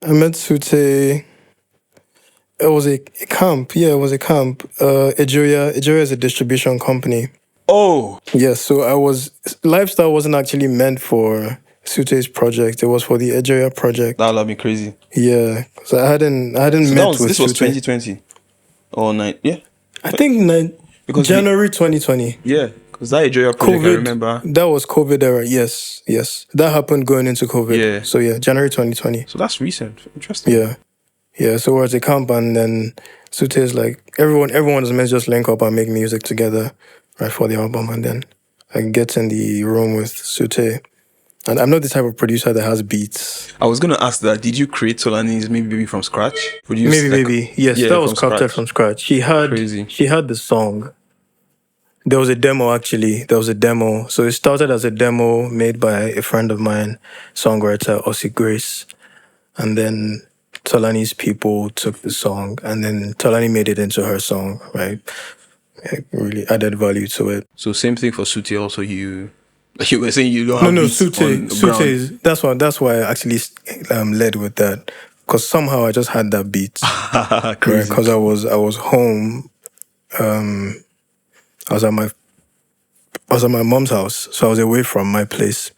I met Sute. It was a camp. Yeah, it was a camp. Ejoya is a distribution company. Oh, Yes, so Lifestyle wasn't actually meant for Sute's project. It was for the Ejoya project. that would have been crazy. Yeah, so I hadn't So met with this was Sute. 2020 or yeah. I think Because January 2020. Yeah, because that Ejoya project, I remember. That was COVID era. Yes. That happened going into COVID. Yeah. So yeah, January 2020. So that's recent. Interesting. Yeah. So we're at a camp, and then Sute is like, everyone is meant to just link up and make music together, right, for the album, and then I get in the room with Sute. And I'm not the type of producer that has beats. I was gonna ask that. Did you create Tolani's maybe from scratch? Maybe. Yes, that was crafted from scratch. She had the song. There was a demo actually. So it started as a demo made by a friend of mine, songwriter Ossie Grace. And then Tolani's people took the song, and then Tolani made it into her song, right? It really added value to it. So same thing for Sute also. You were saying you don't have beats Sute is that's why I actually led with that, because somehow I just had that beat. Crazy. Because I was home. I was at my mom's house, so I was away from my place,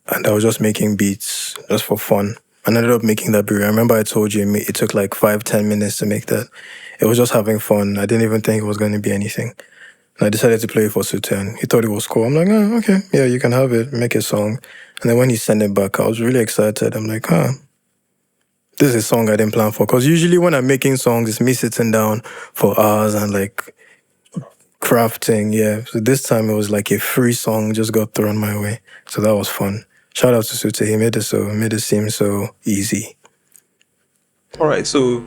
and I was just making beats just for fun. And I ended up making that beat. I remember I told you it took like 5-10 minutes to make that. It was just having fun. I didn't even think it was going to be anything. And I decided to play it for Sute, and he thought it was cool. I'm like, oh, okay, yeah, you can have it, make a song. And then when he sent it back, I was really excited. I'm like, this is a song I didn't plan for. Because usually when I'm making songs, it's me sitting down for hours and like crafting, yeah. So this time it was like a free song just got thrown my way. So that was fun. Shout out to Sute. He made it seem so easy. All right, so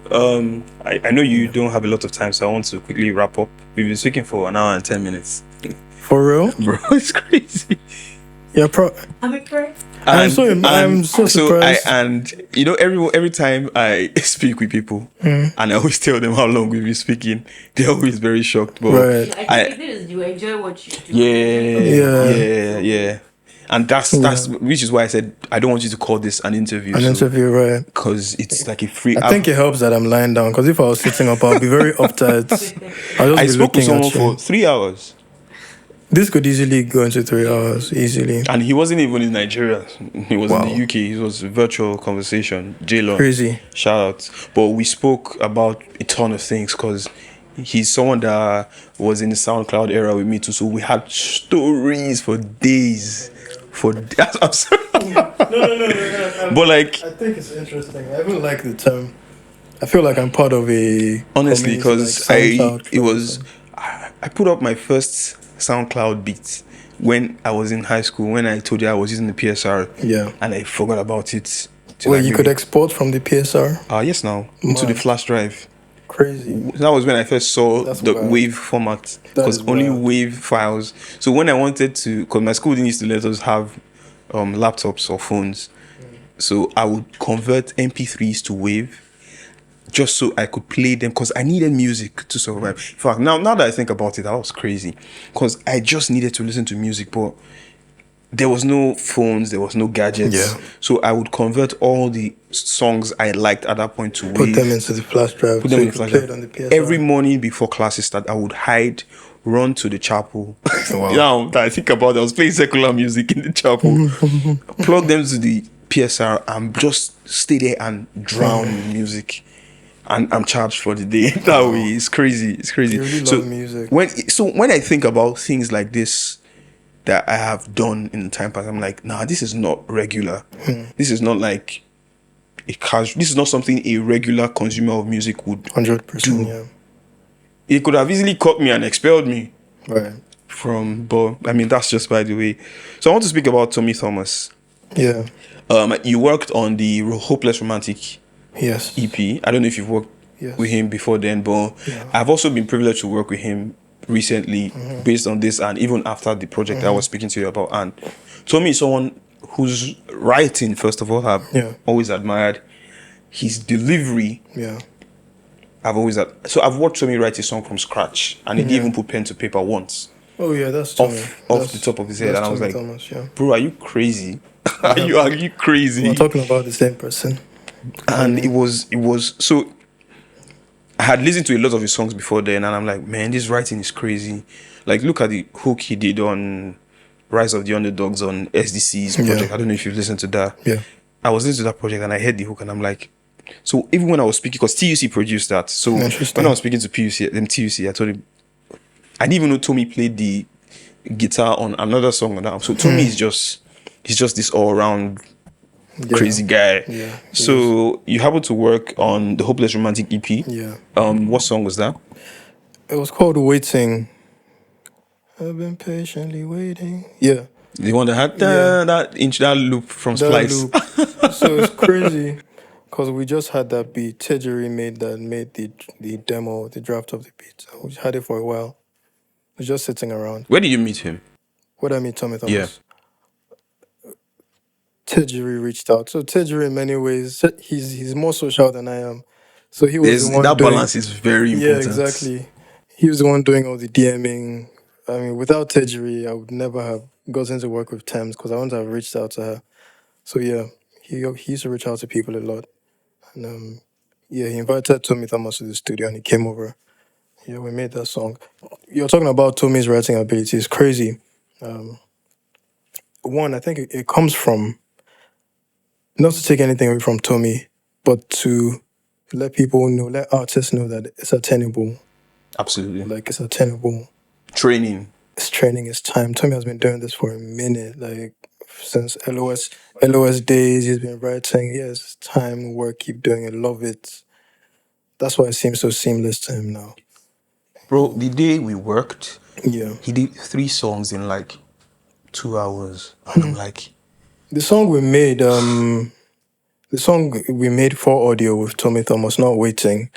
I know you don't have a lot of time, so I want to quickly wrap up. We've been speaking for 1 hour and 10 minutes. For real? Bro, it's crazy. Yeah, I'm impressed. I'm so surprised. And you know, every time I speak with people, and I always tell them how long we've been speaking, they're always very shocked. But right. I think this is you enjoy what you do. Yeah. And that's which is why I said I don't want you to call this an interview. Right? Because it's like a free. I think it helps that I'm lying down. Because if I was sitting up, I'd be very uptight. I spoke with someone for 3 hours. This could easily go into 3 hours, easily. And he wasn't even in Nigeria. He was in the UK. It was a virtual conversation. J-Lon. Crazy. Shout out. But we spoke about a ton of things because he's someone that was in the SoundCloud era with me too. So we had stories for days. I'm sorry. No. But like, I think it's interesting. I even like the term. I feel like I'm part of a. Honestly, because I put up my first SoundCloud beats when I was in high school, when I told you I was using the PSR. Yeah. And I forgot about it. Well, you could export from the PSR? Yes, now. Into the flash drive. Crazy. That was when I first saw the WAV format. Because only WAV files. So when I wanted to, because my school didn't used to let us have laptops or phones. So I would convert MP3s to WAV just so I could play them, because I needed music to survive. In fact, now that I think about it, that was crazy, because I just needed to listen to music, but there was no phones, there was no gadgets. Yeah. So I would convert all the songs I liked at that point to put WAV. them into the flash drive. Put them in the flash drive. Every morning before classes start, I would run to the chapel. Wow. Now that I think about it, I was playing secular music in the chapel. Plug them to the PSR and just stay there and drown in music. And I'm charged for the day. That way, it's crazy. It's crazy. You really love music. When I think about things like this that I have done in the time past, I'm like, nah, this is not regular. This is not like this is not something a regular consumer of music would 100%, do. yeah. It could have easily caught me and expelled me. Right. But I mean, that's just by the way. So I want to speak about Tomi Thomas. Yeah. You worked on the Hopeless Romantic Yes. EP. I don't know if you've worked with him before then, but I've also been privileged to work with him recently based on this and even after the project I was speaking to you about. And Tomi is someone whose writing, first of all, I've always admired. His delivery, I've watched Tomi write a song from scratch, and he didn't even put pen to paper once. Oh yeah, that's Tomi. Off the top of his head, and I was Tomi like, Thomas, bro, are you crazy? Are you crazy? We're talking about the same person. And it was so. I had listened to a lot of his songs before then, and I'm like, man, this writing is crazy. Like, look at the hook he did on Rise of the Underdogs on SDC's project. I don't know if you've listened to that. Yeah. I was listening to that project and I heard the hook and I'm like, so even when I was speaking, because TUC produced that. So when I was speaking to TUC, I told him, I didn't even know Tomi played the guitar on another song on that. So Tomi is he's just this all around crazy guy. Yeah. So you happened to work on the Hopeless Romantic EP. Yeah. What song was that? It was called Waiting. I've been patiently waiting. Yeah. The one that had that loop from Splice. So it's crazy because we just had that beat. Tejuri made the demo, the draft of the beat. We had it for a while. It was just sitting around. Where did you meet him? Where did I meet Tomi Thomas? Yeah. Tejuri reached out. So Tejuri, in many ways, he's more social than I am. So he was the one that balance is very important. Yeah, exactly. He was the one doing all the DMing. I mean, without Tejuri, I would never have gotten to work with Thames because I wouldn't have reached out to her. So yeah, he used to reach out to people a lot. And he invited Tomi Thomas to the studio and he came over. Yeah, we made that song. You're talking about Tomi's writing ability. It's crazy. One, I think it comes from, not to take anything away from Tomi, but to let people know, let artists know that it's attainable. Absolutely. Like, it's attainable. Training. It's training, it's time. Tomi has been doing this for a minute, like, since LOS days, he's been writing. Yes, time, work, keep doing it, love it. That's why it seems so seamless to him now. Bro, the day we worked, yeah, he did 3 songs in like 2 hours. And I'm like... The song we made for audio with Tomi Thomas, Not Waiting,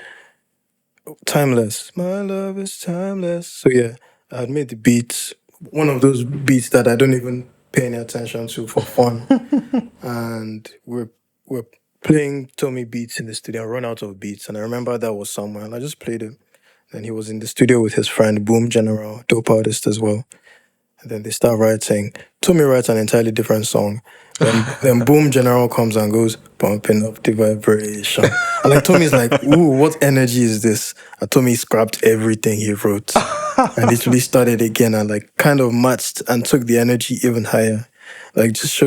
Timeless. My love is timeless. So yeah, I had made the beats, one of those beats that I don't even pay any attention to for fun. And we're playing Tomi beats in the studio. I run out of beats, and I remember that was somewhere, and I just played it. Then he was in the studio with his friend Boom General, dope artist as well. And then they start writing. Tomi writes an entirely different song. Then Boom General comes and goes, pumping up the vibration. And like Tomi's like, ooh, what energy is this? And Tomi scrapped everything he wrote. And literally started again and like kind of matched and took the energy even higher. Like just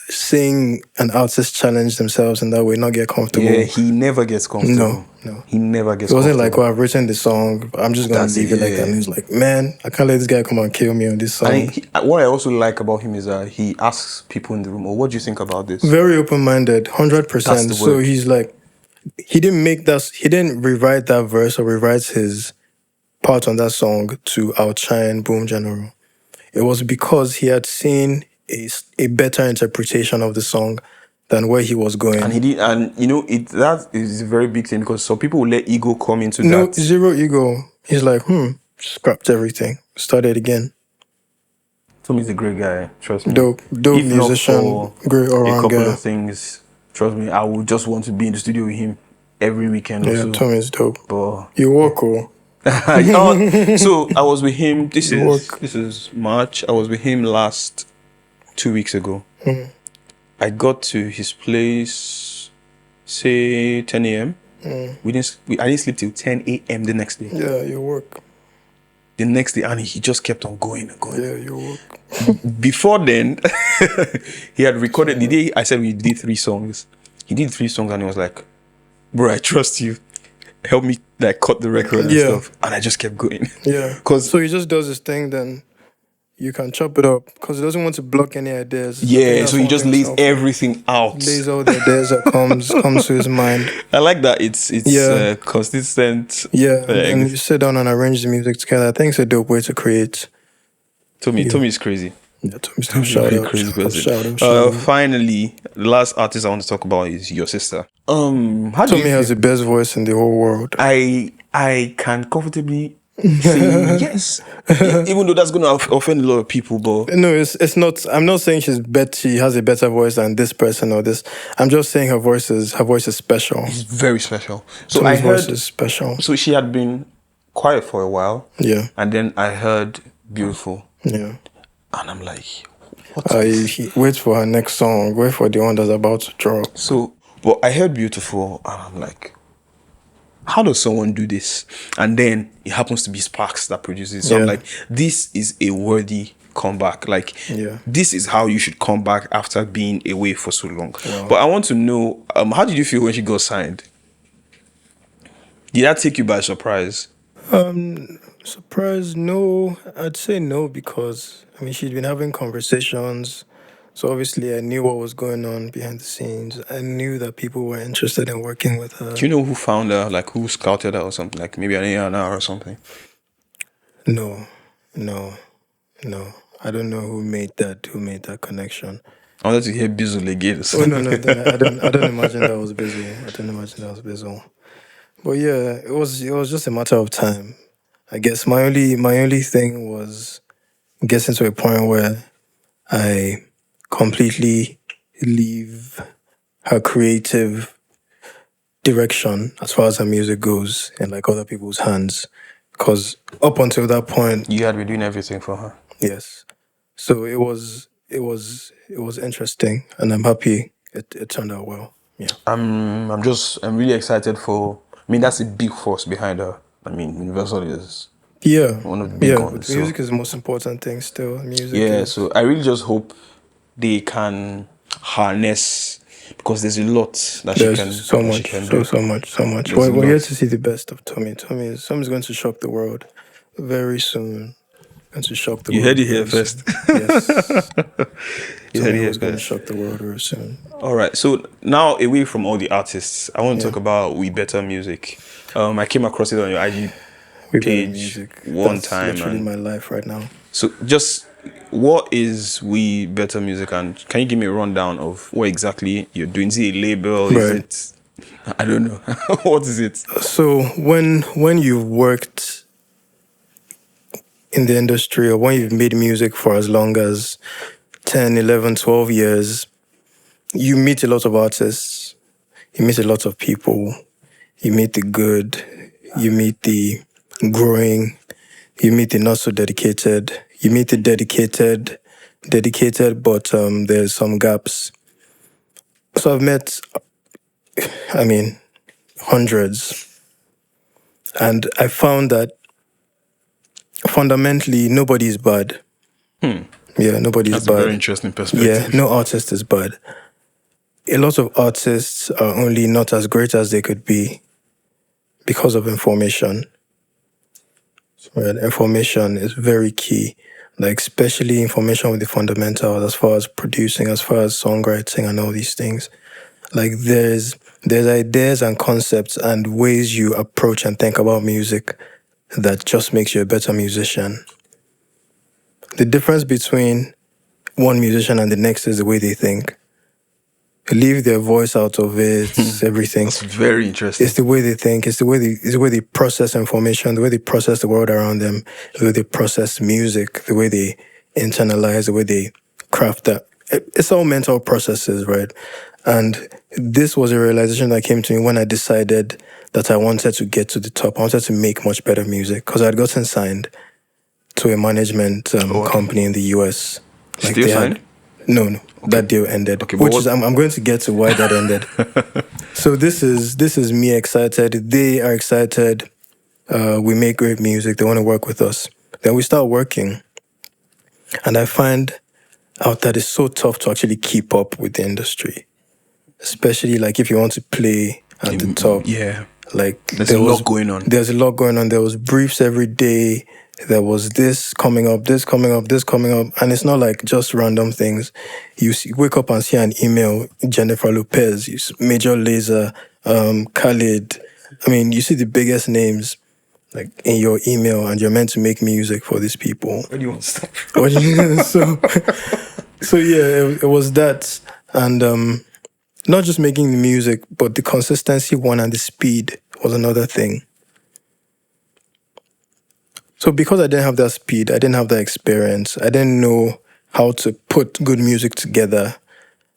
seeing an artist challenge themselves in that way, not get comfortable. Yeah, he never gets comfortable. No. He never gets comfortable. It wasn't like, I've written the song, I'm just going to leave it like that. And he's like, man, I can't let this guy come and kill me on this song. What I also like about him is that he asks people in the room, what do you think about this? Very open-minded, 100%. So he's like, he didn't rewrite that verse or rewrite his part on that song to outshine Boom General. It was because he had seen a better interpretation of the song than where he was going. And he did, and that is a very big thing because some people will let ego come into that. No, zero ego. He's like, scrapped everything, started again. Tomi's a great guy, trust me. Dope musician, great all-around guy. A couple of things, trust me, I would just want to be in the studio with him every weekend. Yeah, Tomi's dope. But you work cool. So I was with him. This is March. I was with him last 2 weeks ago. I got to his place, say 10 a.m. I didn't sleep till 10 a.m. the next day. Yeah, you work. The next day, and he just kept on going and going. Yeah, you work. Before then, he had recorded the day I said we did 3 songs. He did 3 songs and he was like, bro, I trust you. Help me like cut the record and stuff. And I just kept going. Yeah. So he just does his thing, then you can chop it up because he doesn't want to block any ideas. Yeah, so he just lays everything out. Lays all the ideas that comes to his mind. I like that. It's consistent. Yeah, and you sit down and arrange the music together. I think it's a dope way to create. Tomi is crazy. Yeah, Tomi's a crazy person. Finally, the last artist I want to talk about is your sister. Tomi has the best voice in the whole world. I can comfortably say yes, even though that's going to offend a lot of people. But no, it's not. I'm not saying she has a better voice than this person or this. I'm just saying her voice is special. It's very special. So Tomi's voice is special. So she had been quiet for a while. Yeah, and then I heard Beautiful. Yeah. And I'm like, wait for her next song. Wait for the one that's about to drop. So But I heard Beautiful, and I'm like, how does someone do this? And then it happens to be Sparks that produces. So I'm like, this is a worthy comeback. Like, this is how you should come back after being away for so long. Wow. But I want to know, how did you feel when she got signed? Did that take you by surprise? Surprise? No, I'd say no, because I mean she'd been having conversations. So obviously I knew what was going on behind the scenes. I knew that people were interested in working with her. Do you know who found her? Like who scouted her or something? Like maybe an A&R or something? No. I don't know who made that connection. I wanted to hear Bizzle again. Oh no, I don't imagine that was Bizzle. But yeah, it was just a matter of time. I guess my only thing was getting to a point where I completely leave her creative direction as far as her music goes in like other people's hands. Because up until that point, you had been doing everything for her. Yes. So it was interesting, and I'm happy it turned out well. Yeah. I'm really excited for. I mean, that's a big force behind her. I mean, Universal is one of the big ones. Music is the most important thing still. So I really just hope they can harness, because there's a lot that she can do. So much. We're here to see the best of Tomi. Tomi's going to shock the world very soon. Going to shock the world. You heard it here first. Yes. Tomi was going to shock the world very soon. All right. So now, away from all the artists, I want to talk about WeBetterMusic. I came across it on your IG page one time. That's literally my life right now. So just what is WeBetterMusic, and can you give me a rundown of what exactly you're doing? Is it a label? Right. Is it? I don't know. What is it? So when you've worked in the industry, or when you've made music for as long as 10, 11, 12 years, you meet a lot of artists, you meet a lot of people, you meet the good, you meet the growing, you meet the not so dedicated, you meet the dedicated, but there's some gaps. So I've met, hundreds, and I found that fundamentally, nobody is bad. Yeah, nobody is bad. That's a very interesting perspective. Yeah, no artist is bad. A lot of artists are only not as great as they could be because of information. Right? Information is very key. Like, especially information with the fundamentals as far as producing, as far as songwriting and all these things. Like, there's ideas and concepts and ways you approach and think about music that just makes you a better musician. The difference between one musician and the next is the way they think. Leave their voice out of it, everything. That's very interesting. It's the way they think, it's the way they process information, the way they process the world around them, the way they process music, the way they internalize, the way they craft that. It's all mental processes, right? And this was a realization that came to me when I decided that I wanted to get to the top. I wanted to make much better music because I had gotten signed to a management company in the US. Like still signed? No. Okay. That deal ended. Okay, I'm going to get to why that ended. So this is me excited. They are excited. We make great music. They want to work with us. Then we start working. And I find out that it's so tough to actually keep up with the industry. Especially like if you want to play at the top. Yeah. Like there's a lot going on. There's a lot going on. There was briefs every day. There was this coming up. And it's not like just random things. You wake up and see an email, Jennifer Lopez, Major Lazer, Khalid. I mean, you see the biggest names like in your email, and you're meant to make music for these people. Where do you want to stop? So yeah, it was that. And not just making the music, but the consistency one and the speed was another thing. So because I didn't have that speed, I didn't have that experience, I didn't know how to put good music together.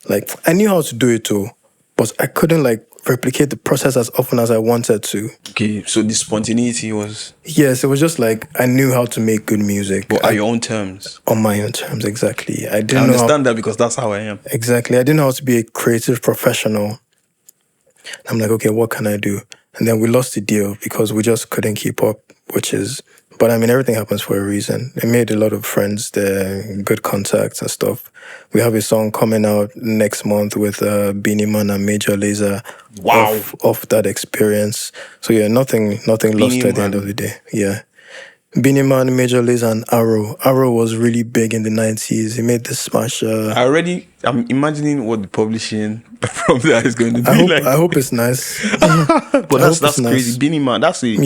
Like, I knew how to do it too, but I couldn't like replicate the process as often as I wanted to. Okay, so the spontaneity was... Yes, it was just like, I knew how to make good music. But at your own terms? On my own terms, exactly. I understand that because that's how I am. Exactly. I didn't know how to be a creative professional. I'm like, okay, what can I do? And then we lost the deal because we just couldn't keep up, but I mean, everything happens for a reason. I made a lot of friends there, good contacts and stuff. We have a song coming out next month with Beanie Man and Major Lazer. Wow. Of that experience. So yeah, nothing lost at the end of the day. Yeah. Beanie Man, Major Lazer, and Arrow. Arrow was really big in the 90s. He made the smash. I'm imagining what the publishing from that is going to be I hope it's nice. But that's crazy. Beanie Man, that's a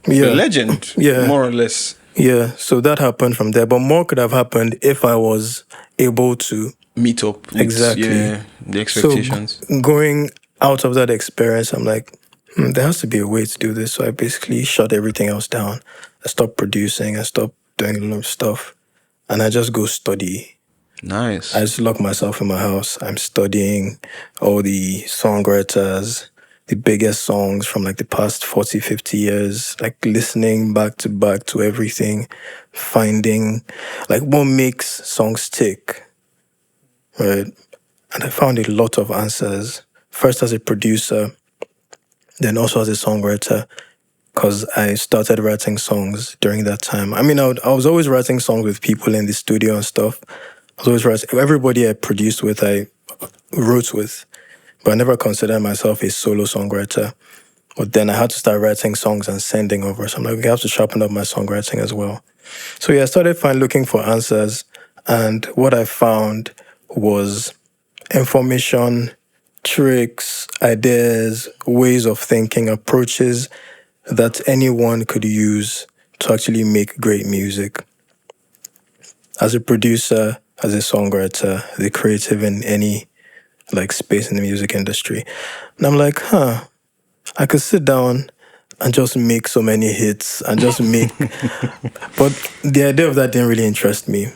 legend, more or less. Yeah, so that happened from there. But more could have happened if I was able to meet up with, the expectations. So going out of that experience, I'm like, there has to be a way to do this. So I basically shut everything else down. I stopped producing. I stopped doing a lot of stuff. And I just go study. Nice. I just lock myself in my house. I'm studying all the songwriters, the biggest songs from like the past 40, 50 years, like listening back to everything, finding like what makes songs tick, right? And I found a lot of answers. First as a producer, then also as a songwriter, because I started writing songs during that time. I mean, I was always writing songs with people in the studio and stuff. I was always writing. Everybody I produced with, I wrote with, but I never considered myself a solo songwriter. But then I had to start writing songs and sending over. So I'm like, I have to sharpen up my songwriting as well. So yeah, I started looking for answers. And what I found was information, tricks, ideas, ways of thinking, approaches that anyone could use to actually make great music. As a producer, as a songwriter, the creative in any like space in the music industry. And I'm like, I could sit down and just make so many hits and just make but the idea of that didn't really interest me.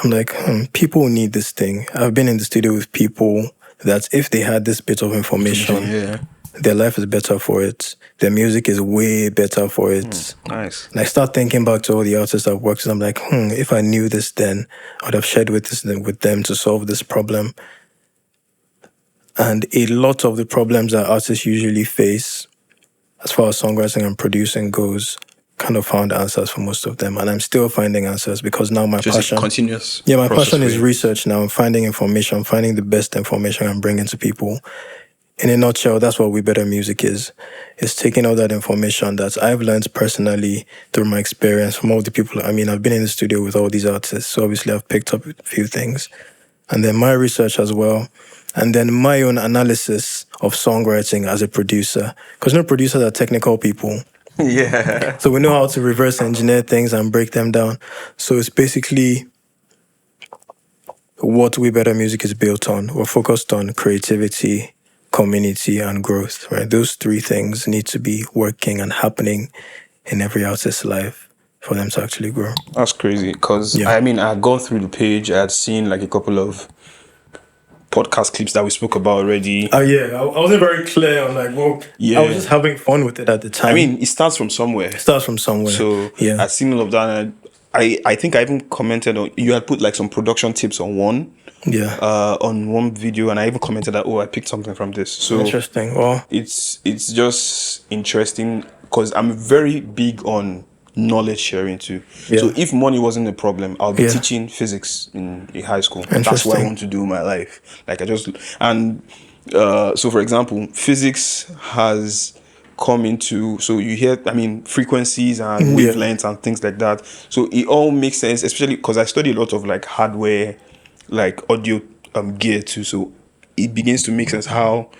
I'm like, people need this thing. I've been in the studio with people that if they had this bit of information, their life is better for it. Their music is way better for it. Nice. And I start thinking back to all the artists I've worked with. I'm like, if I knew this then, I would have shared with them to solve this problem. And a lot of the problems that artists usually face, as far as songwriting and producing goes, kind of found answers for most of them. And I'm still finding answers because now my passion... continuous. Yeah, my passion is research now. I'm finding information, finding the best information and bringing to people. In a nutshell, that's what WeBetterMusic is. It's taking all that information that I've learned personally through my experience from all the people. I mean, I've been in the studio with all these artists, so obviously I've picked up a few things. And then my research as well. And then my own analysis of songwriting as a producer. Because producers are technical people. Yeah. So we know how to reverse engineer things and break them down. So it's basically what WeBetterMusic is built on. We're focused on creativity, community, and growth, right? Those three things need to be working and happening in every artist's life for them to actually grow. That's crazy because, I mean, I had gone through the page. I had seen like a couple of podcast clips that we spoke about already. Oh yeah, I wasn't very clear on like, I was just having fun with it at the time. I mean, it starts from somewhere. So I've seen all of that, and I think I even commented on, you had put like some production tips on one. Yeah. On one video, and I even commented that, I picked something from this. So interesting. Well, it's just interesting because I'm very big on knowledge sharing too. Yeah. So if money wasn't a problem, I'll be teaching physics in a high school. That's what I want to do in my life. Like so for example, physics has come into, so you hear, I mean, frequencies and wavelengths and things like that. So it all makes sense, especially because I study a lot of like hardware, like audio gear too. So it begins to make sense how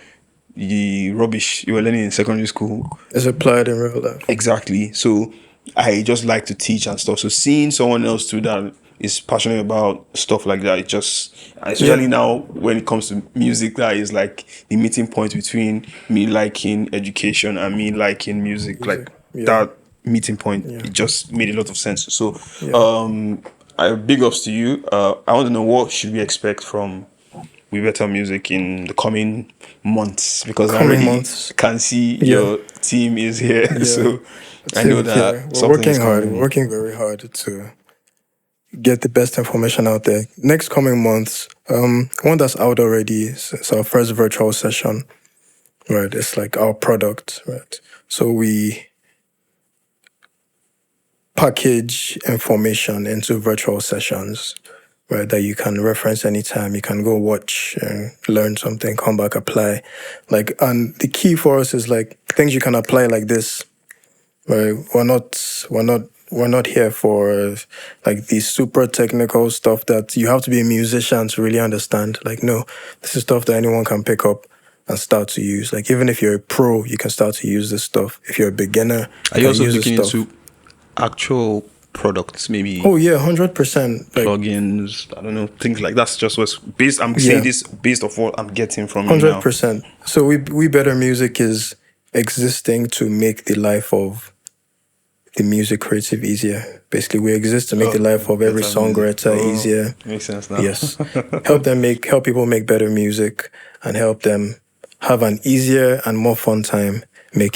the rubbish you were learning in secondary school is applied in real life. Exactly. So I just like to teach and stuff. So seeing someone else too that is passionate about stuff like that, it just, especially now when it comes to music, that is like the meeting point between me liking education and me liking music. That meeting point, it just made a lot of sense. So big ups to you. I want to know, what should we expect from WeBetterMusic in the coming months? Because I already can see your team is here. So I know that we're working hard. We're working very hard to get the best information out there. Next coming months, one that's out already is our first virtual session. right? It's like our product, right? So we package information into virtual sessions, right? That you can reference anytime. You can go watch and learn something, come back, apply. Like, and the key for us is like things you can apply like this, right? We're not here for like the super technical stuff that you have to be a musician to really understand. Like, no, this is stuff that anyone can pick up and start to use. Like, even if you're a pro, you can start to use this stuff. If you're a beginner, Are you also looking into actual products, maybe? Oh yeah, 100%. Like, plugins, I don't know, things like that's just what's based. I'm saying this based off what I'm getting from you now. 100%. So WeBetterMusic is existing to make the life of the music creative easier. Basically, we exist to make the life of every songwriter easier. Makes sense now. Yes, help people make better music and help them have an easier and more fun time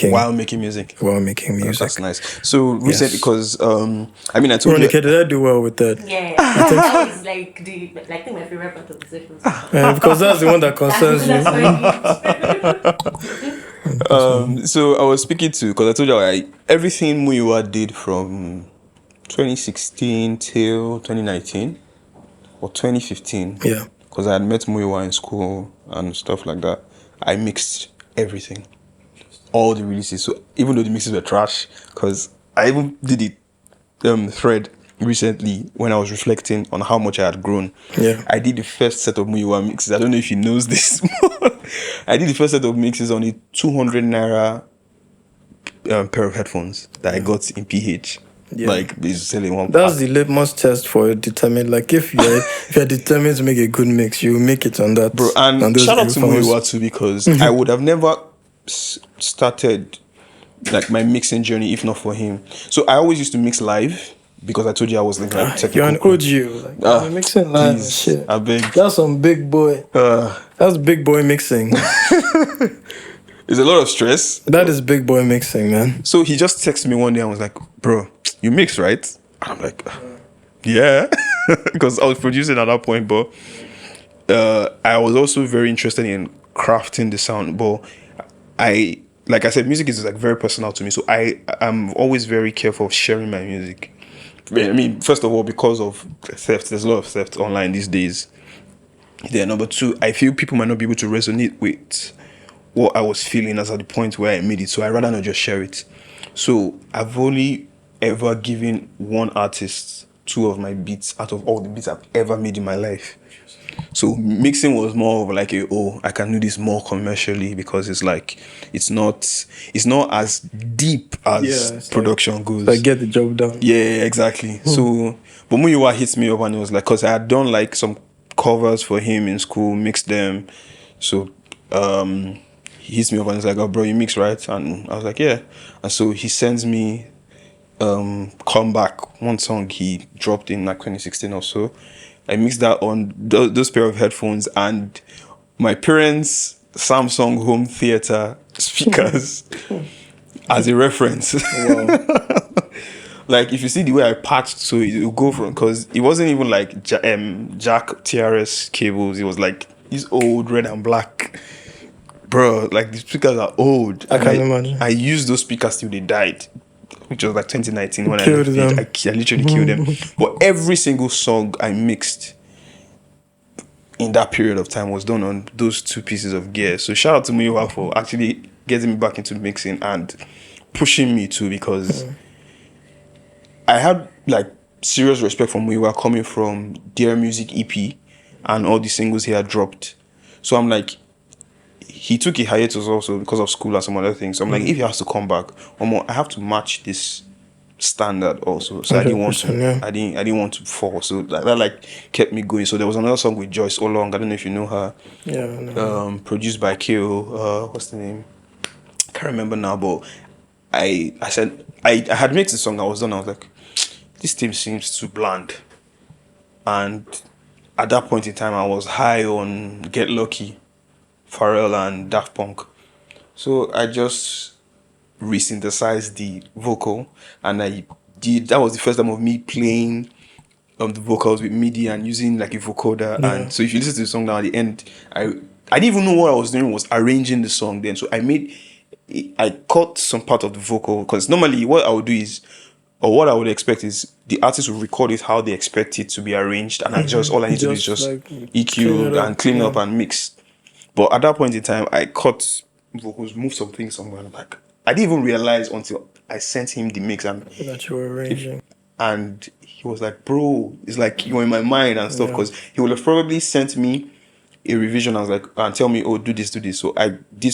while making music. That's nice. So recently, because I mean, I told Veronica, did I do well with that? Yeah, that was like my favorite part of the session. Because that's the one that concerns me. So I was speaking to, because I told you everything Muyiwa did from 2016 till 2019 or 2015. Yeah. Because I had met Muyiwa in school and stuff like that. I mixed everything. All the releases. So even though the mixes were trash, because I even did it thread recently when I was reflecting on how much I had grown. Yeah. I did the first set of Muyiwa mixes. I don't know if he knows this. I did the first set of mixes on a 200 naira pair of headphones that I got in PH. Yeah. Like, he's selling one. That's the litmus test for determined. Like, if you're determined to make a good mix, you make it on that. Bro, and shout out to Muyiwa too, because I would have never started like my mixing journey if not for him. So I always used to mix live because I told you I was like technical. You're an OG. Like, mixing live. Please, shit. I beg. That's some big boy. That's big boy mixing. It's a lot of stress. That is big boy mixing, man. So he just texted me one day and was like, "Bro, you mix, right?" And I'm like, "Yeah," because I was producing at that point. But I was also very interested in crafting the sound. But like I said, music is like very personal to me. So I'm always very careful of sharing my music. I mean, first of all, because of theft, there's a lot of theft online these days. Then number two, I feel people might not be able to resonate with what I was feeling as at the point where I made it. So I rather not just share it. So I've only ever given one artist 2 of my beats out of all the beats I've ever made in my life. So mixing was more of like I can do this more commercially because it's like it's not as deep as production goes. Like get the job done. Yeah, exactly. So but Muyiwa hits me up and it was like, because I had done like some covers for him in school, mixed them. So he hits me up and he's like, "Oh bro, you mix, right?" And I was like, "Yeah." And so he sends me Come Back, one song he dropped in like 2016 or so. I mixed that on those pair of headphones and my parents' Samsung home theater speakers as a reference. Wow. Like, if you see the way I patched, so it will go from, because it wasn't even like jack TRS cables. It was like these old red and black. Bro, like the speakers are old. I can't imagine. I used those speakers till they died, which was like 2019 when I literally killed them. But every single song I mixed in that period of time was done on those 2 pieces of gear. So shout out to Muyiwa for actually getting me back into mixing and pushing me too, because I had like serious respect for Muyiwa coming from Dear Music EP and all the singles he had dropped. So I'm like, he took a hiatus also because of school and some other things. So I'm like, if he has to come back, I have to match this standard also. So I didn't want to. I didn't want to fall. So that like kept me going. So there was another song with Joyce Olong. I don't know if you know her. Yeah. No. Produced by Keo. What's the name? I can't remember now. But I said I had mixed the song. I was done. I was like, this team seems too bland. And at that point in time, I was high on Get Lucky, Pharrell and Daft Punk. So I just resynthesized the vocal, and that was the first time of me playing the vocals with MIDI and using like a vocoder. Yeah. And so if you listen to the song now at the end, I didn't even know what I was doing was arranging the song then. So I cut some part of the vocal, because normally what I would do is, or what I would expect is, the artist will record it how they expect it to be arranged, and all I need to do is Just just like clean it EQ up. and clean Yeah. up and mix. But at that point in time, I cut vocals, moved some things somewhere. I'm like, I didn't even realize until I sent him the mix, That you were arranging. and he was like, "Bro, it's like you're in my mind and stuff." Yeah. Because he would have probably sent me a revision. I was like, and tell me, "Oh, do this, do this." So I did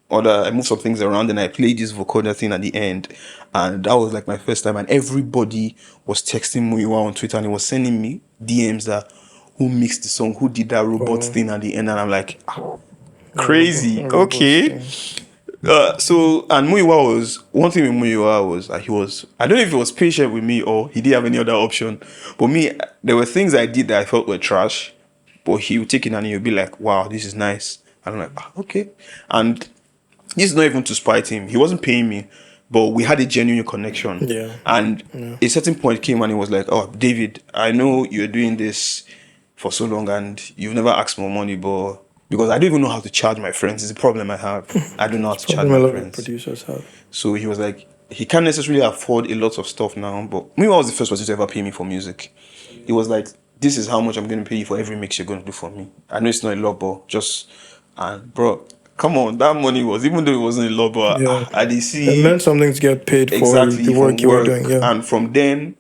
I moved some things around, and I played this vocoder thing at the end, and that was like my first time. And everybody was texting me on Twitter, and he was sending me DMs that, who mixed the song, who did that robot thing at the end, and I'm like, crazy. Okay. So, and Muiwa was, one thing with Muiwa was that I don't know if he was patient with me or he didn't have any other option. But me, there were things I did that I felt were trash, but he would take it and he would be like, wow, this is nice. And I'm like, okay. And this is not even to spite him. He wasn't paying me, but we had a genuine connection. Yeah. And a certain point came and he was like, oh, David, I know you're doing this for so long and you've never asked for money, but because I don't even know how to charge my friends. It's a problem I have. I don't know how to charge Problem a my lot of friends. producers have. So he was like, he can't necessarily afford a lot of stuff now, but me, I was the first person to ever pay me for music. He was like, this is how much I'm going to pay you for every mix you're going to do for me. I know it's not a lot, but just, and bro, come on, that money was, even though it wasn't a lot, but I did see. It meant something to get paid for Exactly, the work you were doing. Yeah. And from then,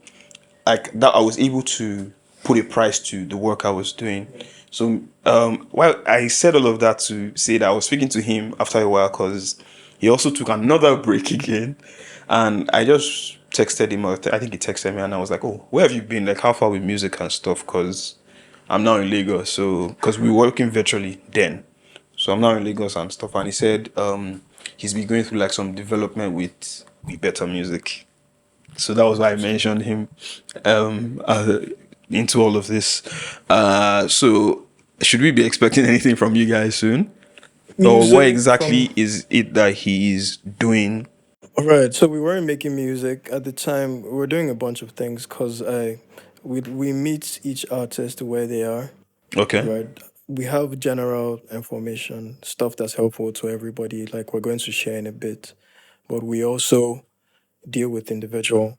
like that, I was able to put a price to the work I was doing. So, well, I said all of that to say that I was speaking to him after a while because he also took another break again, and I just texted him. I think he texted me, and I was like, "Oh, where have you been? Like, how far with music and stuff?" Because I'm now in Lagos, so because we were working virtually then, so I'm now in Lagos and stuff. And he said, he's been going through like some development with WeBetterMusic. So that was why I mentioned him into all of this. So should we be expecting anything from you guys soon? Or what exactly is it that he is doing? All right. So we weren't making music at the time. We were doing a bunch of things because we meet each artist where they are. Okay. Right. We have general information, stuff that's helpful to everybody, like we're going to share in a bit. But we also deal with individual,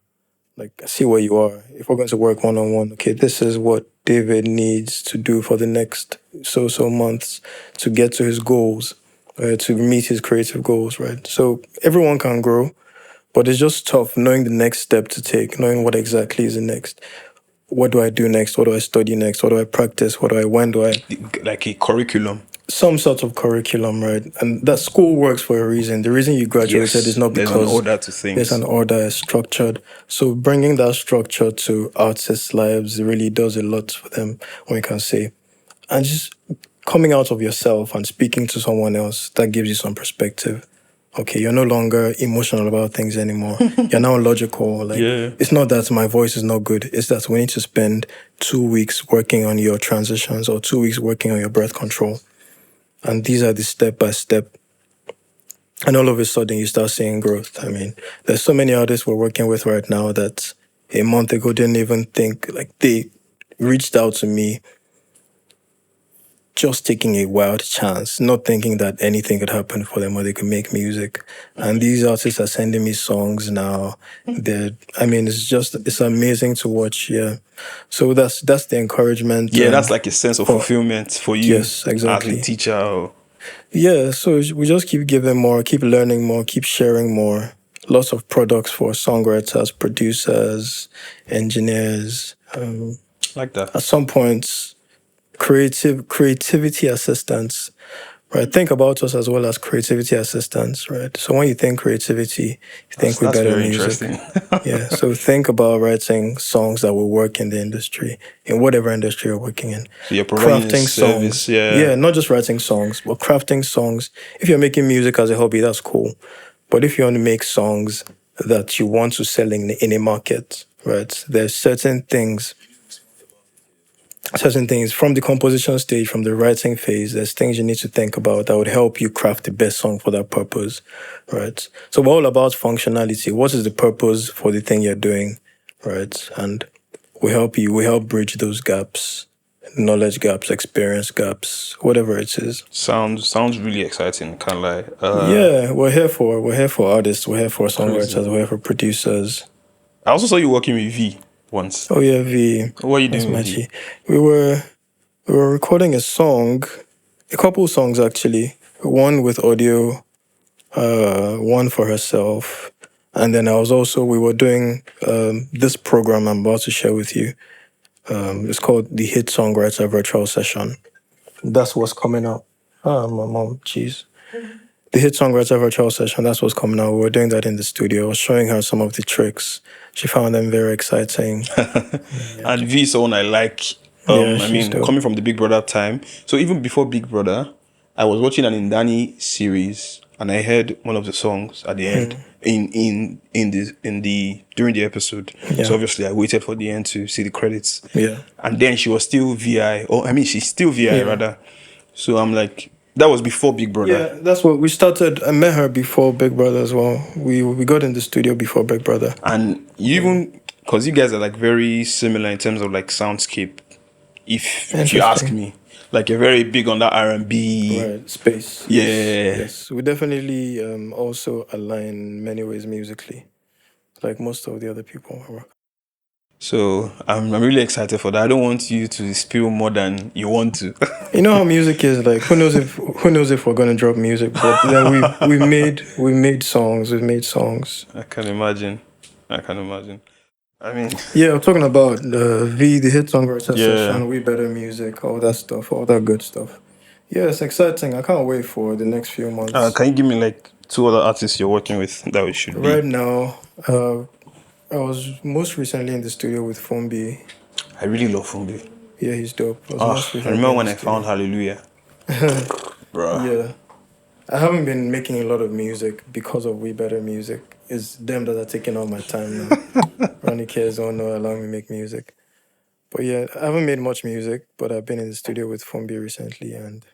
like see where you are. If we're going to work one on one, okay, this is what David needs to do for the next so months to get to his goals, to meet his creative goals, right? So everyone can grow, but it's just tough knowing the next step to take, knowing what exactly is the next. What do I do next? What do I study next? What do I practice? When do I? Like a curriculum. Some sort of curriculum, right? And that school works for a reason. The reason you graduated is not because there's an order to things. There's an order, structured. So bringing that structure to artists' lives really does a lot for them, we can say. And just coming out of yourself and speaking to someone else, that gives you some perspective. Okay, you're no longer emotional about things anymore. You're now logical. Like, It's not that my voice is not good. It's that we need to spend 2 weeks working on your transitions or 2 weeks working on your breath control. And these are the step by step. And all of a sudden, you start seeing growth. I mean, there's so many artists we're working with right now that a month ago didn't even think, like, they reached out to me just taking a wild chance, not thinking that anything could happen for them or they could make music. And these artists are sending me songs now. It's amazing to watch. Yeah. So that's the encouragement. Yeah, that's like a sense of fulfillment for you. Yes, exactly. As a teacher. Yeah, so we just keep giving more, keep learning more, keep sharing more. Lots of products for songwriters, producers, engineers. Like that. At some point, creativity assistants, right? Think about us as well as creativity assistants, right? So when you think creativity, you think we better music. Yeah. So think about writing songs that will work in the industry, in whatever industry you're working in. So you're providing crafting service, songs. Yeah, not just writing songs, but crafting songs. If you're making music as a hobby, that's cool. But if you want to make songs that you want to sell in a market, right? There's certain things from the composition stage, from the writing phase, there's things you need to think about that would help you craft the best song for that purpose, right? So we're all about functionality. What is the purpose for the thing you're doing, right? And we help bridge those gaps knowledge gaps, experience gaps, whatever it is. Sounds really exciting. Can't lie. Yeah, we're here for artists. We're here for songwriters. Crazy. We're here for producers. I also saw you working with V once. Oh yeah, V. What are you doing with V? We were recording a song, a couple songs actually. One with audio, one for herself, and then we were doing this program I'm about to share with you. It's called the Hit Songwriter Virtual Session. That's what's coming out. My mom, jeez. The Hit Songwriter Virtual Session, that's what's coming out. We were doing that in the studio. I was showing her some of the tricks. She found them very exciting. And V is someone I like. Coming from the Big Brother time. So even before Big Brother, I was watching an Indani series and I heard one of the songs at the end during the episode. Yeah. So obviously I waited for the end to see the credits. Yeah. And then she was still she's still VI rather. So I'm like, that was before Big Brother. Yeah, that's what we started. I met her before Big Brother as well. We got in the studio before Big Brother. And because you guys are like very similar in terms of like soundscape, if you ask me. Like you're very big on that R&B space. Yeah. Yes. We definitely also align in many ways musically, like most of the other people I work. So I'm really excited for that. I don't want you to spill more than you want to. You know how music is like. Who knows if we're gonna drop music? But then we made songs. We've made songs. I can imagine. I mean, yeah, I'm talking about the Hit Songwriter Session, WeBetterMusic, all that stuff, all that good stuff. Yeah, it's exciting. I can't wait for the next few months. Can you give me like 2 other artists you're working with that we should be? Right now, I was most recently in the studio with Fumbi. I really love Fumbi. Yeah, he's dope. I remember when I found Hallelujah. Bro. Yeah. I haven't been making a lot of music because of WeBetterMusic. It's them that are taking all my time now. Ronnie cares don't know allowing me make music. But yeah, I haven't made much music, but I've been in the studio with Fumbi recently and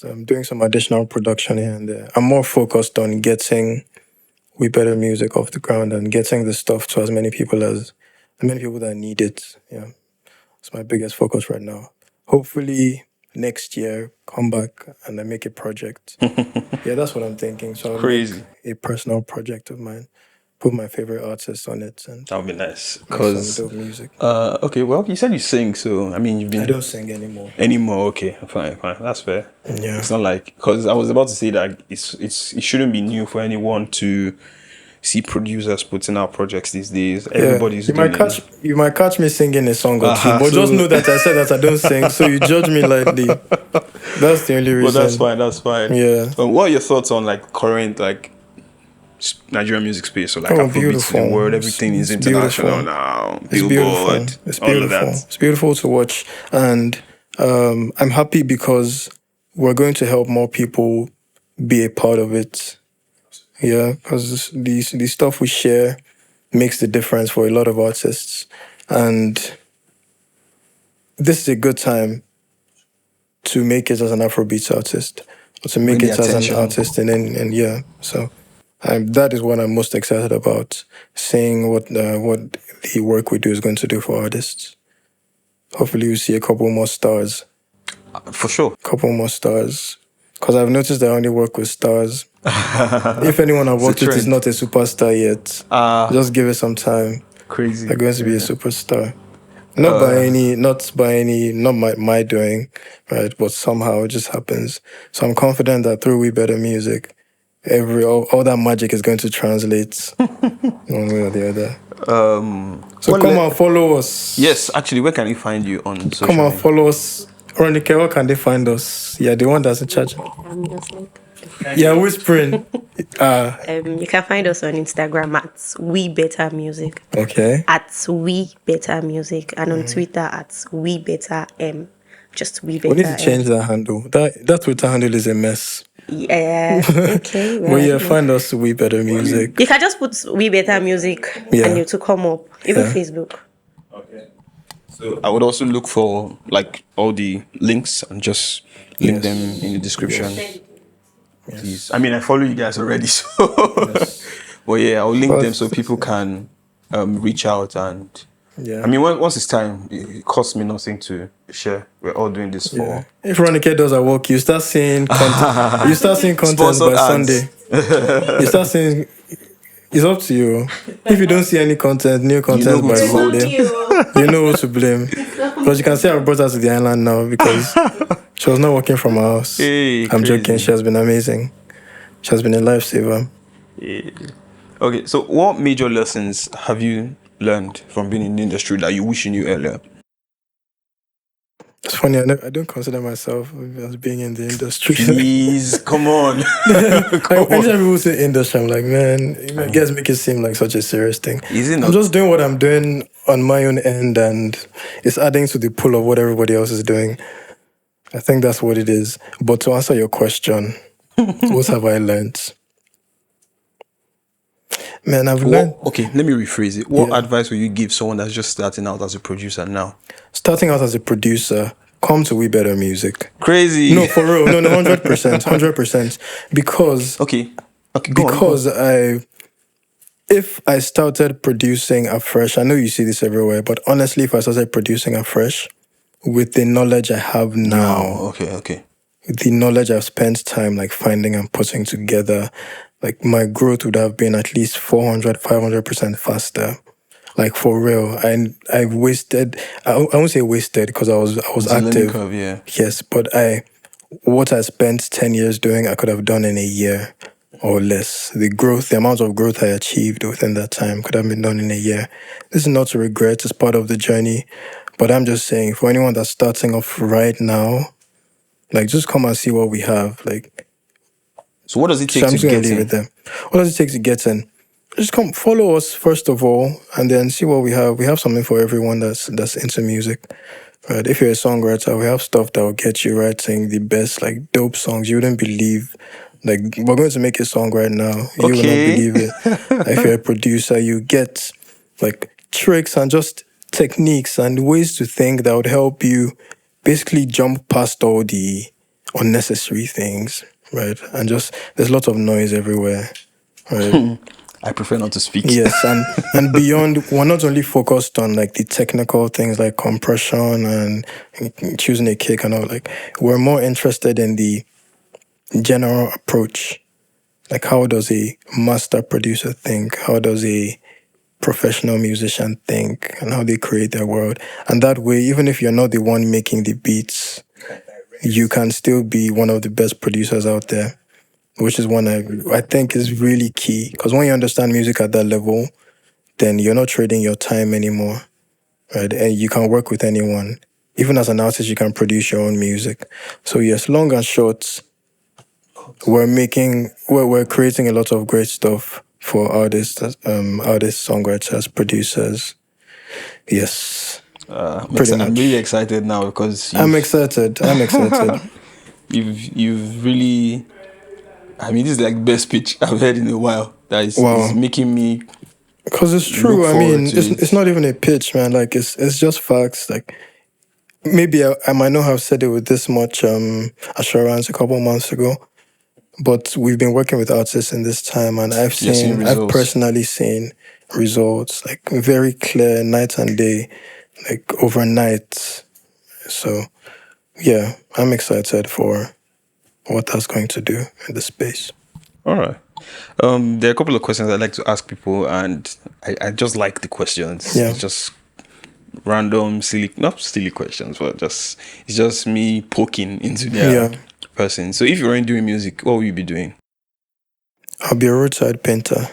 I'm doing some additional production here and there. I'm more focused on getting WeBetterMusic off the ground and getting the stuff to as many people that need it. Yeah. It's my biggest focus right now. Hopefully next year, come back and I make a project. Yeah, that's what I'm thinking. So I'll make a personal project of mine, put my favorite artists on it, and that would be nice. Cause some dope music. Okay, well, you said you sing, so I mean, I don't sing anymore. Okay, fine, that's fair. Yeah, it's not like because I was about to say that it shouldn't be new for anyone to see producers putting out projects these days. Everybody's you might catch me singing a song or two, but just know that I said that I don't sing, so you judge me lightly. That's the only reason. Well, that's fine. Yeah. What are your thoughts on like current like Nigerian music space? So like Afrobeats in the world, everything is international now. Billboard, it's beautiful. All of that. It's beautiful to watch, and I'm happy because we're going to help more people be a part of it. Yeah, because the stuff we share makes the difference for a lot of artists. And this is a good time to make it as an Afrobeats artist, or to make it as an artist. And yeah, so that is what I'm most excited about, seeing what the work we do is going to do for artists. Hopefully we'll see a couple more stars. For sure. A couple more stars. Because I've noticed that I only work with stars. If anyone I've worked with is not a superstar yet, just give it some time. Crazy. They're going to be a superstar. Not my doing, right? But somehow it just happens. So I'm confident that through WeBetterMusic, all that magic is going to translate one way or the other. So come and follow us. Yes, actually, where can we find you on social media? Come and follow us. Ronike, where can they find us? Yeah, the one that's in charge. Yeah, whispering. You can find us on Instagram at WeBetterMusic. Okay. At WeBetterMusic, and on Twitter at WeBetterM. Just WeBetter. We need to change that handle. That Twitter handle is a mess. Yeah. Okay. Well, yeah, find us WeBetterMusic. You can just put WeBetterMusic and it will come up. Even Facebook. Okay. So I would also look for like all the links and just link them in the description. Please. I mean, I follow you guys already, so but yeah, I'll link them so people can reach out and Yeah. I mean, once it's time, it costs me nothing to share. We're all doing this for. If Ronike does a work, you start seeing content. You start seeing content Sponsored by ads. Sunday. You start seeing. It's up to you. If you don't see any content, new content by Sunday, you know who to blame. Because you can see I brought her to the island now because she was not working from our house. Hey, I'm crazy. joking. She has been amazing. She has been a lifesaver. Yeah. Okay, so what major lessons have you learned from being in the industry that you wish you knew earlier? It's funny, I don't consider myself as being in the industry. Please, come on. Anytime people say industry, I'm like, man, you guys make it seem like such a serious thing. Is it not? I'm just doing what I'm doing on my own end, and it's adding to the pool of what everybody else is doing. I think that's what it is. But to answer your question, what have I learned? Man, I've learned... Okay, let me rephrase it. What advice would you give someone that's just starting out as a producer now? Starting out as a producer, come to WeBetterMusic. Crazy. No, for real. No, 100%. 100%. Because... Okay, because if I started producing afresh, I know you see this everywhere, but honestly, if I started producing afresh with the knowledge I have now... Okay. The knowledge I've spent time like finding and putting together, like my growth would have been at least 400, 500% faster. Like for real. I wasted, I won't say wasted because I was active. Curve, yeah. Yes, but what I spent 10 years doing, I could have done in a year or less. The amount of growth I achieved within that time could have been done in a year. This is not to regret, it's part of the journey. But I'm just saying, for anyone that's starting off right now, like, just come and see what we have. Like, so what does it take to get in? What does it take to get in? Just come follow us first of all, and then see what we have. We have something for everyone that's into music. Right? If you're a songwriter, we have stuff that will get you writing the best, like dope songs. You wouldn't believe. Like, we're going to make a song right now. You will not believe it. If you're a producer, you get like tricks and just techniques and ways to think that would help you basically jump past all the unnecessary things, right? And just, there's lots of noise everywhere, right? I prefer not to speak. Yes, and beyond, we're not only focused on like the technical things like compression and choosing a kick and all, like we're more interested in the general approach. Like, how does a master producer think? How does a professional musician think, and how they create their world? And that way, even if you're not the one making the beats, you can still be one of the best producers out there, which is one I think is really key. Because when you understand music at that level, then you're not trading your time anymore, right? And you can work with anyone. Even as an artist, you can produce your own music. So yes, long and short, we're creating a lot of great stuff for artists, songwriters, producers. Yes. I'm really excited now because I'm excited. You've really, I mean, this is like the best pitch I've heard in a while. That is making me. Because it's true. I mean, it's not even a pitch, man. Like it's just facts. Like maybe I might not have said it with this much assurance a couple months ago, but we've been working with artists in this time, and I've personally seen results, like very clear, night and day, like overnight. So yeah, I'm excited for what that's going to do in the space. All right. There are a couple of questions I'd like to ask people, and I just like the questions. Yeah. It's just random, not silly questions, but it's just me poking into their person. So if you weren't doing music, what would you be doing? I'll be a roadside painter.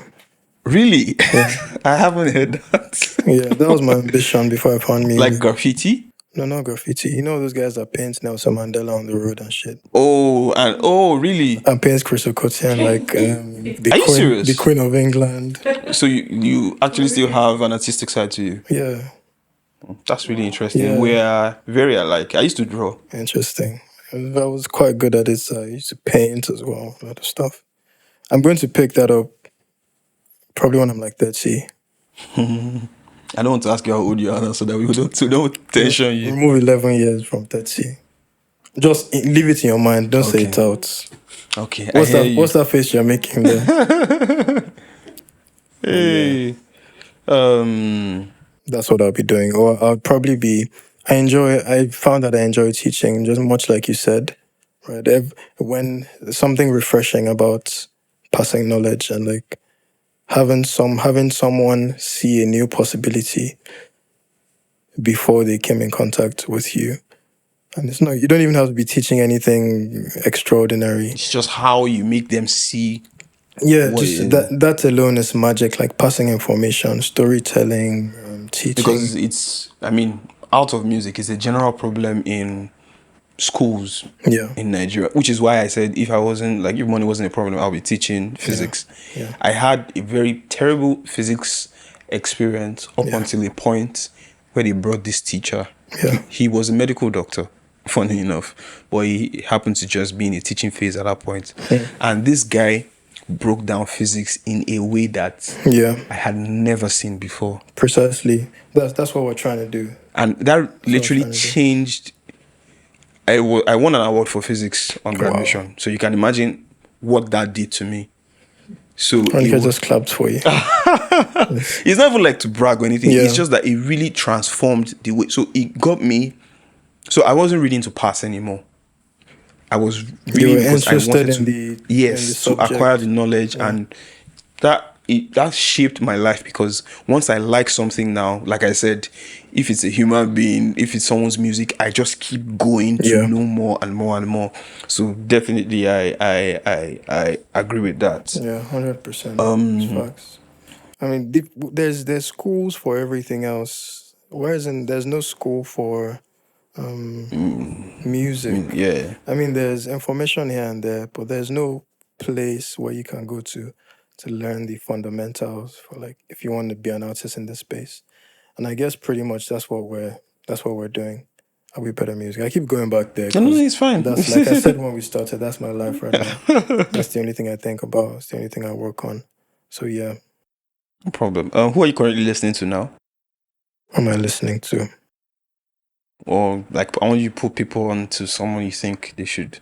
Really? Yeah. I haven't heard that. Yeah, that was my ambition before I found music. Like graffiti? No, not graffiti. You know those guys that paint Nelson Mandela on the road and shit? Oh, really? And paints Crystal Cotian like the Queen of England. So you actually still have an artistic side to you? Yeah. That's really interesting. Yeah. We are very alike. I used to draw. Interesting. I was quite good at it. So I used to paint as well, a lot of stuff. I'm going to pick that up probably when I'm like 30. I don't want to ask you how old you are now so that we don't tension you. Remove 11 years from 30. Just leave it in your mind. Don't say it out. Okay. What's that face you're making there? Hey. that's what I'll be doing. Or I'll probably be. I found that I enjoy teaching, just much like you said, right? When something refreshing about passing knowledge and like having someone see a new possibility before they came in contact with you. And it's not, you don't even have to be teaching anything extraordinary. It's just how you make them see. Yeah, just that alone is magic, like passing information, storytelling, teaching. Because it's, I mean, out of music is a general problem in schools in Nigeria, which is why I said if money wasn't a problem, I'll be teaching physics. Yeah. I had a very terrible physics experience up until a point where they brought this teacher. Yeah. He was a medical doctor, funny enough, but he happened to just be in a teaching phase at that point. And this guy broke down physics in a way that I had never seen before. Precisely. That's what we're trying to do. And that literally changed. I won an award for physics on graduation. Wow. So you can imagine what that did to me. So I just clapped for you. It's not even like to brag or anything. It's just that it really transformed the way. So it got me. So I wasn't reading to pass anymore. I was reading because I wanted to acquire the knowledge, and that shaped my life, because once I like something now, like I said, if it's a human being, if it's someone's music, I just keep going to know more and more and more. So definitely I agree with that. Yeah, 100%. Facts. I mean, there's schools for everything else. Whereas there's no school for music. Yeah. I mean, there's information here and there, but there's no place where you can go to learn the fundamentals for, like, if you want to be an artist in this space. And I guess pretty much that's what we're doing at WeBetterMusic. I keep going back there. No, it's fine. That's, like I said when we started, that's my life right now. That's the only thing I think about. It's the only thing I work on. So yeah. No problem. Who are you currently listening to now? Who am I listening to? Or like, I want you to put people on to someone you think they should.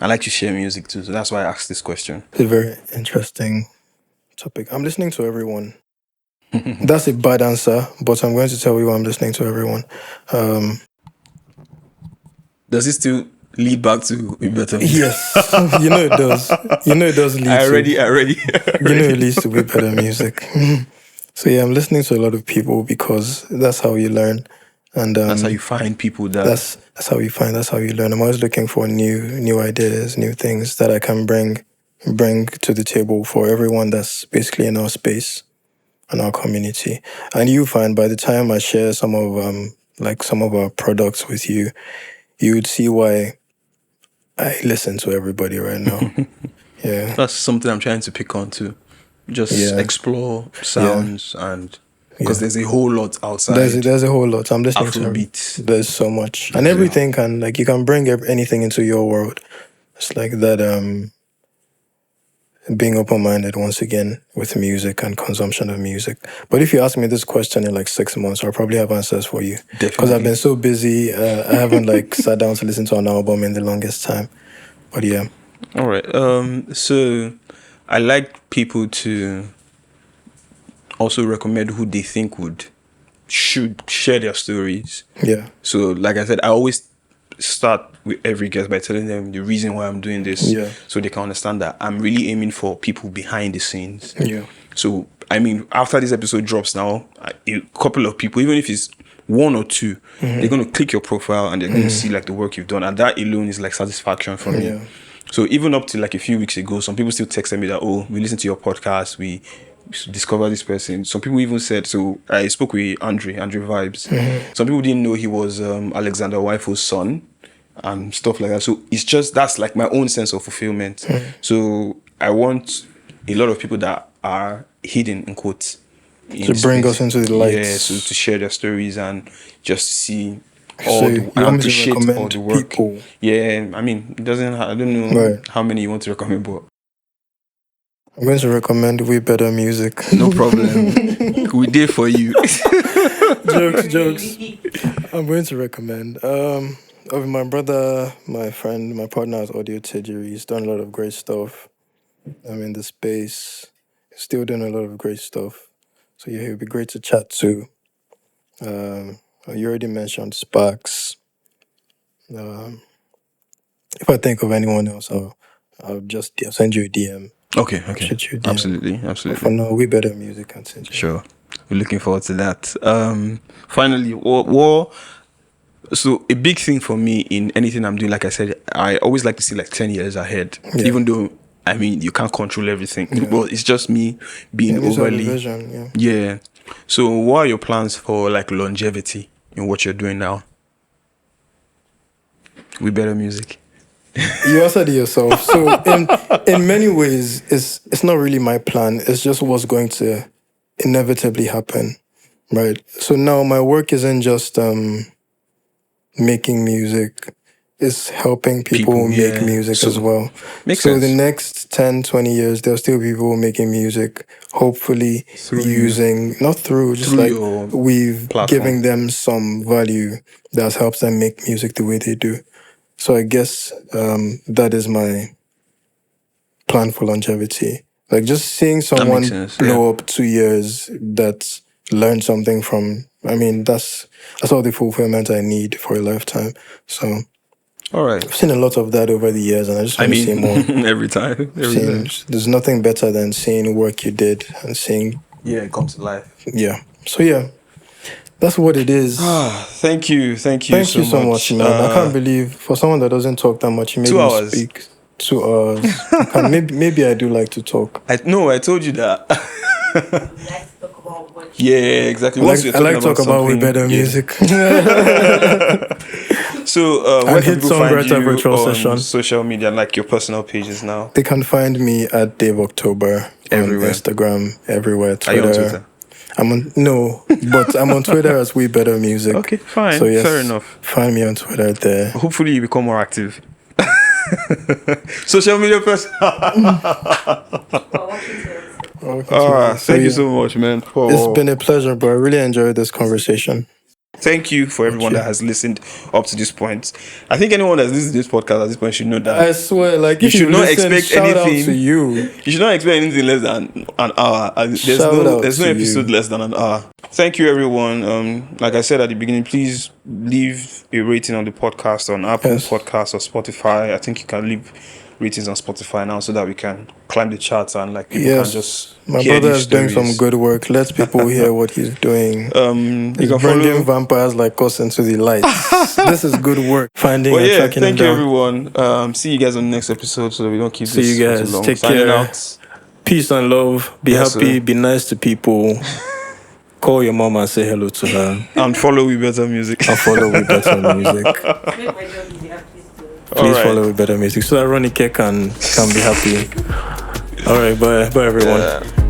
I like to share music too, so that's why I asked this question. It's a very interesting topic. I'm listening to everyone. That's a bad answer, but I'm going to tell you I'm listening to everyone. Does it still lead back to WeBetterMusic? Yes, you know it does. You know it does lead. I already. You know it leads to WeBetterMusic. So yeah, I'm listening to a lot of people because that's how you learn, and that's how you find people. That's how you find. That's how you learn. I'm always looking for new ideas, new things that I can bring to the table for everyone that's basically in our space and our community. And you find by the time I share some of our products with you, you would see why I listen to everybody right now. Yeah, that's something I'm trying to pick on too. Just explore sounds and because there's a whole lot outside. There's a whole lot. I'm listening Afrobeat. to. There's so much, and everything can, like, you can bring anything into your world. It's like that. Being open-minded once again with music and consumption of music. But if you ask me this question in like 6 months, I'll probably have answers for you. Because I've been so busy, I haven't like sat down to listen to an album in the longest time. But yeah. All right. So I like people to also recommend who they think should share their stories. Yeah. So like I said, I always start with every guest by telling them the reason why I'm doing this, so they can understand that I'm really aiming for people behind the scenes. Yeah. So I mean, after this episode drops now, a couple of people, even if it's one or two, they're going to click your profile and they're going to see like the work you've done, and that alone is like satisfaction for me. So even up to like a few weeks ago, some people still texted me that, oh, we listened to your podcast, we discover this person. Some people even said, so I spoke with Andre Vibes. Some people didn't know he was Alexander Waifo's son and stuff like that. So it's just, that's like my own sense of fulfillment. So I want a lot of people that are hidden, in quotes, to bring us into the light. Yeah, so to share their stories and just to see and appreciate all the work. People. Yeah, I mean, I don't know how many you want to recommend, but I'm going to recommend WeBetterMusic. No problem. We did for you. Jokes. I'm going to recommend. Of my brother, my friend, my partner is Audio Tejiri. He's done a lot of great stuff. I'm in the space. Still doing a lot of great stuff. So yeah, it'd be great to chat to. You already mentioned Sparks. If I think of anyone else, I'll just send you a DM. Okay. Shoot you a DM. Absolutely. But for now, WeBetterMusic and send you. Sure. We're looking forward to that. Finally, so a big thing for me in anything I'm doing, like I said, I always like to see like 10 years ahead. Yeah. Even though, I mean, you can't control everything. Yeah. Well, it's just me being overly... Vision, Yeah. So what are your plans for like longevity in what you're doing now? WeBetterMusic. You answered it yourself. So in many ways, it's not really my plan. It's just what's going to inevitably happen, right? So now my work isn't just making music. It's helping people make music as well. Makes so sense. The next 10, 20 years, there'll still be people making music, hopefully we've giving them some value that helps them make music the way they do. So I guess that is my plan for longevity. Like just seeing someone blow up 2 years that learned something from, I mean, that's all the fulfillment I need for a lifetime. So all right. I've seen a lot of that over the years, and I just want to see more. every time. There's nothing better than seeing work you did and seeing... Yeah, it comes to life. Yeah. So yeah, that's what it is. Thank you so much, man. I can't believe, for someone that doesn't talk that much, you made 2 me hours. speak 2 hours. maybe I do like to talk. I told you that. Yeah, exactly. I like to talk about WeBetterMusic. So, where can people find you on social media, like your personal pages now? They can find me at Dave October everywhere. On Instagram, everywhere. Twitter. Are you on Twitter? But I'm on Twitter as WeBetterMusic. Okay, fine. So yes, fair enough. Find me on Twitter there. Hopefully you become more active. Social media person. Thank you so much, man. It's been a pleasure, bro. I really enjoyed this conversation. Thank you for everyone that has listened up to this point. I think anyone that's listened to this podcast at this point should know that. I swear, like you should not expect anything. Out to you. You should not expect anything less than an hour. There's no episode less than an hour. Thank you, everyone. Like I said at the beginning, please leave a rating on the podcast on Apple Podcasts or Spotify. I think you can leave ratings on Spotify now so that we can climb the charts and like people can just my brother is doing some good work. Let people hear what he's doing. He's bringing vampires like us into the light. This is good work. Finding and tracking them down. Thank you, everyone. See you guys on the next episode so that we don't keep this you guys. too long. Take care. Out. Peace and love. Be happy. Be nice to people. Call your mom and say hello to her. And follow WeBetterMusic. Please follow WeBetterMusic so that Ronnie K can be happy. All right, bye everyone.